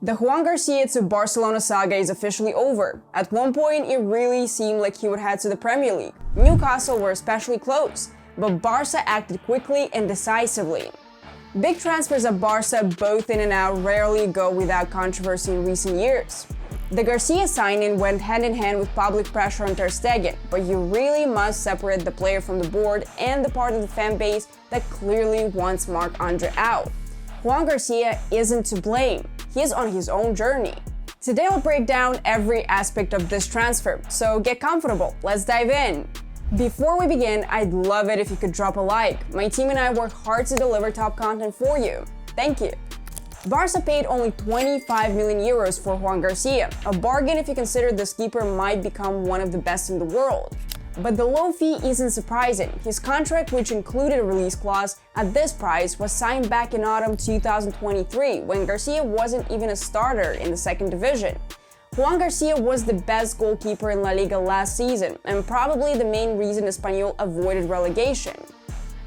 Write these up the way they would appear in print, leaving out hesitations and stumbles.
The Joan Garcia-to-Barcelona saga is officially over. At one point, it really seemed like he would head to the Premier League. Newcastle were especially close, but Barça acted quickly and decisively. Big transfers at Barça, both in and out, rarely go without controversy in recent years. The Garcia signing went hand in hand with public pressure on Ter Stegen, but you really must separate the player from the board and the part of the fan base that clearly wants Marc-André out. Joan Garcia isn't to blame. He's on his own journey. Today I'll break down every aspect of this transfer, so get comfortable, let's dive in. Before we begin, I'd love it if you could drop a like. My team and I work hard to deliver top content for you. Thank you. Barça paid only 25 million euros for Joan Garcia, a bargain if you consider this keeper might become one of the best in the world. But the low fee isn't surprising. His contract, which included a release clause at this price, was signed back in autumn 2023, when Garcia wasn't even a starter in the second division. Joan Garcia was the best goalkeeper in La Liga last season, and probably the main reason Espanyol avoided relegation.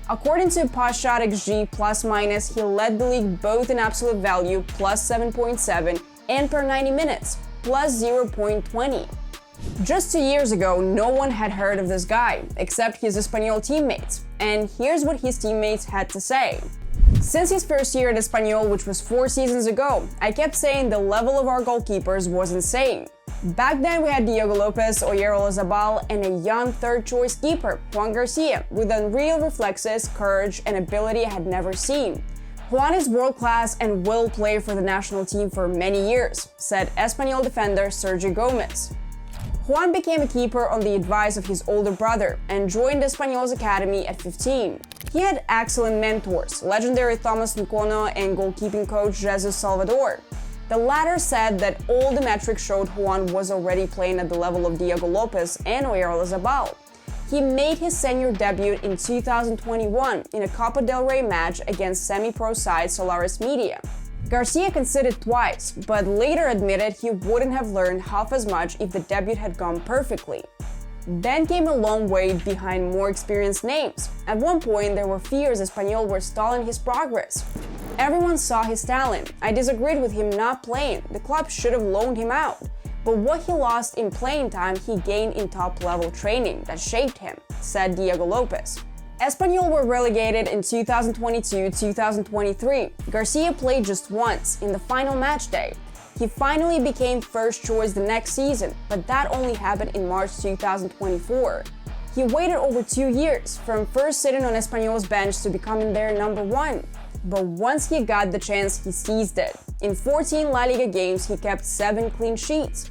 According to Postshot XG+-, he led the league both in absolute value +7.7 and per 90 minutes +0.20. Just 2 years ago, no one had heard of this guy, except his Espanyol teammates, and here's what his teammates had to say. Since his first year at Espanyol, which was 4 seasons ago, I kept saying the level of our goalkeepers was insane. Back then we had Diego Lopez, Oyarzabal, and a young third-choice keeper, Joan Garcia, with unreal reflexes, courage, and ability I had never seen. Juan is world-class and will play for the national team for many years, said Espanyol defender Sergio Gomez. Juan became a keeper on the advice of his older brother and joined Espanyol's academy at 15. He had excellent mentors, legendary Thomas Nkono and goalkeeping coach Jesus Salvador. The latter said that all the metrics showed Juan was already playing at the level of Diego Lopez and Oyarzabal. He made his senior debut in 2021 in a Copa del Rey match against semi-pro side Solaris Media. Garcia conceded twice, but later admitted he wouldn't have learned half as much if the debut had gone perfectly. Then came a long wait behind more experienced names. At one point, there were fears Espanyol were stalling his progress. Everyone saw his talent. I disagreed with him not playing. The club should have loaned him out. But what he lost in playing time, he gained in top-level training that shaped him, said Diego Lopez. Espanyol were relegated in 2022-2023. Garcia played just once, in the final match day. He finally became first choice the next season, but that only happened in March 2024. He waited over 2 years, from first sitting on Espanyol's bench to becoming their number one. But once he got the chance, he seized it. In 14 La Liga games, he kept 7 clean sheets.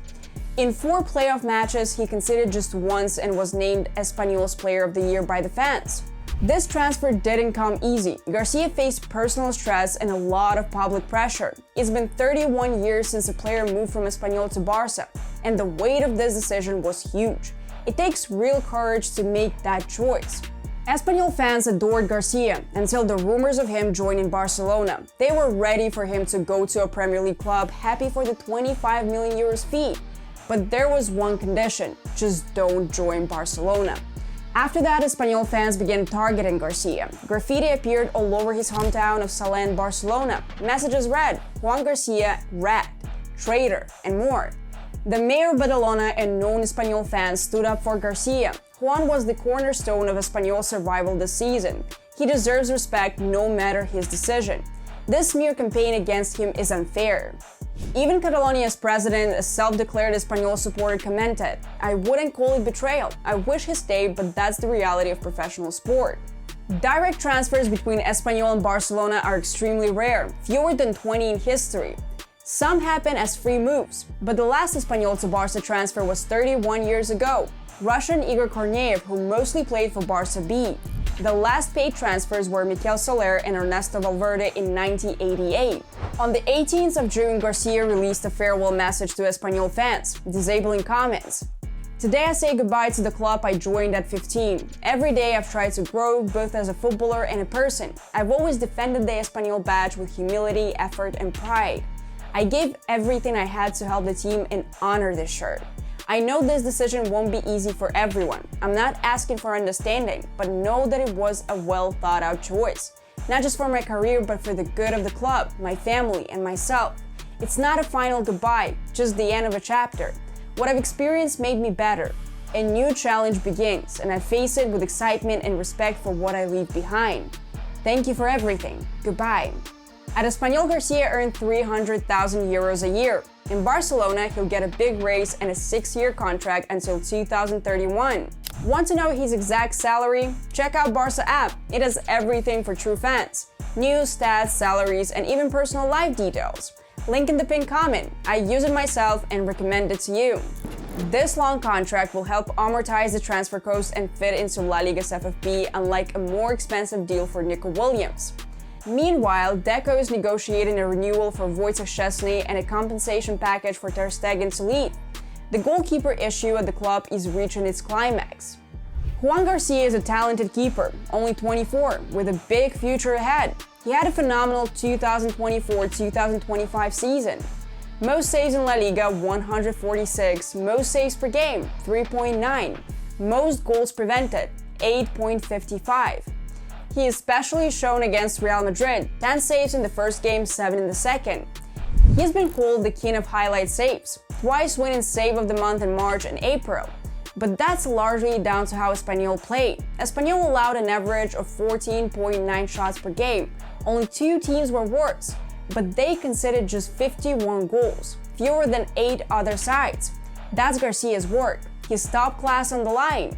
In 4 playoff matches, he conceded just once and was named Espanyol's Player of the Year by the fans. This transfer didn't come easy. Garcia faced personal stress and a lot of public pressure. It's been 31 years since a player moved from Espanyol to Barça, and the weight of this decision was huge. It takes real courage to make that choice. Espanyol fans adored Garcia until the rumors of him joining Barcelona. They were ready for him to go to a Premier League club, happy for the 25 million euros fee. But there was one condition: just don't join Barcelona. After that, Espanyol fans began targeting Garcia. Graffiti appeared all over his hometown of Salern, Barcelona. Messages read, "Joan Garcia, rat, traitor," and more. The mayor of Badalona and known Espanyol fans stood up for Garcia. Juan was the cornerstone of Espanyol's survival this season. He deserves respect no matter his decision. This smear campaign against him is unfair. Even Catalonia's president, a self-declared Espanyol supporter, commented, "I wouldn't call it betrayal. I wish he stayed, but that's the reality of professional sport." Direct transfers between Espanyol and Barcelona are extremely rare, fewer than 20 in history. Some happen as free moves, but the last Espanyol to Barça transfer was 31 years ago. Russian Igor Korneyev, who mostly played for Barça B. The last paid transfers were Mikel Soler and Ernesto Valverde in 1988. On the 18th of June, Garcia released a farewell message to Espanyol fans, disabling comments. "Today I say goodbye to the club I joined at 15. Every day I've tried to grow, both as a footballer and a person. I've always defended the Espanyol badge with humility, effort, and pride. I gave everything I had to help the team and honor this shirt. I know this decision won't be easy for everyone. I'm not asking for understanding, but know that it was a well thought out choice. Not just for my career, but for the good of the club, my family, and myself. It's not a final goodbye, just the end of a chapter. What I've experienced made me better. A new challenge begins, and I face it with excitement and respect for what I leave behind. Thank you for everything. Goodbye. At Espanyol, Garcia earned 300,000 euros a year. In Barcelona, he'll get a big raise and a 6-year contract until 2031. Want to know his exact salary? Check out Barça app. It has everything for true fans. News, stats, salaries, and even personal life details. Link in the pinned comment. I use it myself and recommend it to you. This long contract will help amortize the transfer cost and fit into La Liga's FFP, unlike a more expensive deal for Nico Williams. Meanwhile, Deco is negotiating a renewal for Wojciech Szczesny and a compensation package for Ter Stegen to leave. The goalkeeper issue at the club is reaching its climax. Joan Garcia is a talented keeper, only 24, with a big future ahead. He had a phenomenal 2024-2025 season. Most saves in La Liga, 146, most saves per game, 3.9, most goals prevented, 8.55. He is especially shown against Real Madrid, 10 saves in the first game, 7 in the second. He has been called the king of highlight saves, twice winning Save of the Month in March and April. But that's largely down to how Espanyol played. Espanyol allowed an average of 14.9 shots per game. Only 2 teams were worse, but they conceded just 51 goals, fewer than 8 other sides. That's Garcia's work. He's top class on the line.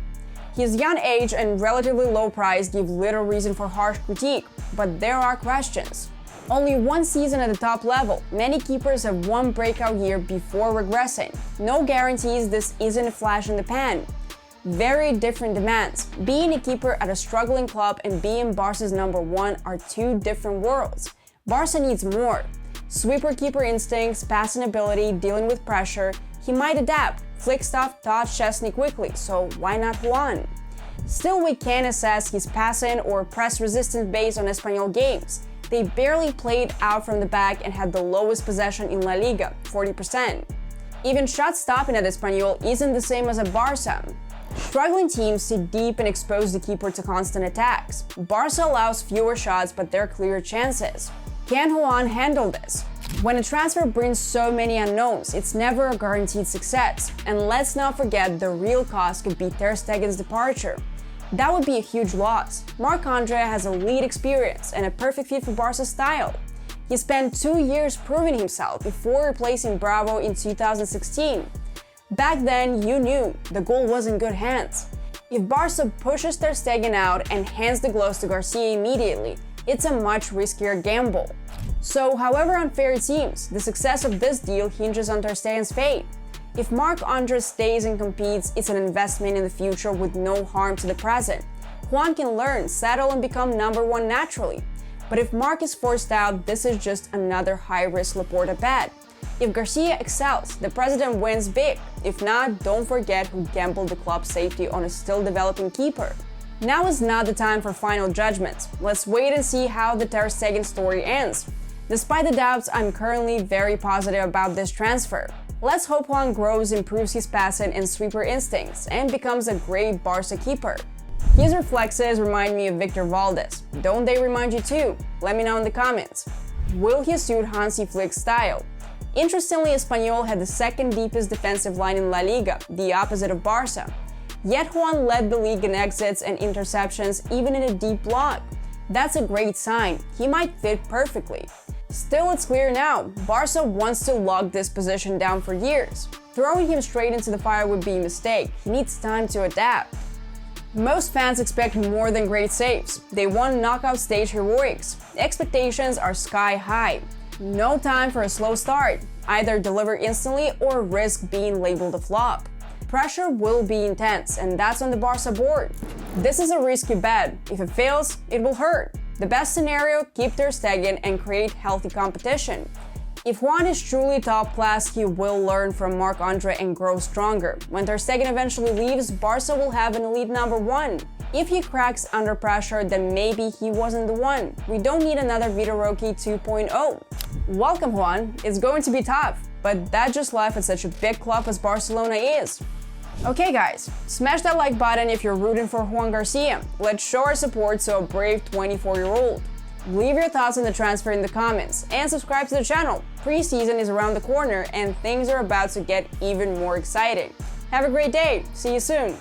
His young age and relatively low price give little reason for harsh critique, but there are questions. Only 1 season at the top level, many keepers have 1 breakout year before regressing. No guarantees this isn't a flash in the pan. Very different demands. Being a keeper at a struggling club and being Barca's #1 are 2 different worlds. Barca needs more. Sweeper keeper instincts, passing ability, dealing with pressure. He might adapt. Flick stuff taught Szczesny quickly, so why not Juan? Still, we can't assess his passing or press resistance based on Espanyol games. They barely played out from the back and had the lowest possession in La Liga, 40%. Even shot stopping at Espanyol isn't the same as at Barça. Struggling teams sit deep and expose the keeper to constant attacks. Barça allows fewer shots, but there are clear chances. Can Juan handle this? When a transfer brings so many unknowns, it's never a guaranteed success. And let's not forget the real cost could be Ter Stegen's departure. That would be a huge loss. Marc-André has elite experience and a perfect fit for Barca's style. He spent 2 years proving himself before replacing Bravo in 2016. Back then, you knew the goal was in good hands. If Barca pushes Ter Stegen out and hands the gloves to Garcia immediately, it's a much riskier gamble. So, however unfair it seems, the success of this deal hinges on Ter Stegen's fate. If Marc-André stays and competes, it's an investment in the future with no harm to the present. Juan can learn, settle, and become #1 naturally. But if Marc is forced out, this is just another high-risk Laporta bet. If Garcia excels, the president wins big. If not, don't forget who gambled the club's safety on a still-developing keeper. Now is not the time for final judgments. Let's wait and see how the Ter Stegen story ends. Despite the doubts, I'm currently very positive about this transfer. Let's hope Juan grows, improves his passing and sweeper instincts, and becomes a great Barca keeper. His reflexes remind me of Victor Valdez. Don't they remind you too? Let me know in the comments. Will he suit Hansi Flick's style? Interestingly, Espanyol had the 2nd deepest defensive line in La Liga, the opposite of Barca. Yet Juan led the league in exits and interceptions even in a deep block. That's a great sign. He might fit perfectly. Still, it's clear now, Barca wants to lock this position down for years. Throwing him straight into the fire would be a mistake. He needs time to adapt. Most fans expect more than great saves. They want knockout stage heroics. Expectations are sky high. No time for a slow start. Either deliver instantly or risk being labeled a flop. Pressure will be intense, and that's on the Barca board. This is a risky bet. If it fails, it will hurt. The best scenario, keep Ter Stegen and create healthy competition. If Juan is truly top class, he will learn from Marc-André and grow stronger. When Ter Stegen eventually leaves, Barca will have an elite #1. If he cracks under pressure, then maybe he wasn't the one. We don't need another Vitor Roque 2.0. Welcome, Juan. It's going to be tough, but that's just life at such a big club as Barcelona is. Okay guys, smash that like button if you're rooting for Joan Garcia. Let's show our support to a brave 24-year-old. Leave your thoughts on the transfer in the comments and subscribe to the channel. Preseason is around the corner and things are about to get even more exciting. Have a great day. See you soon.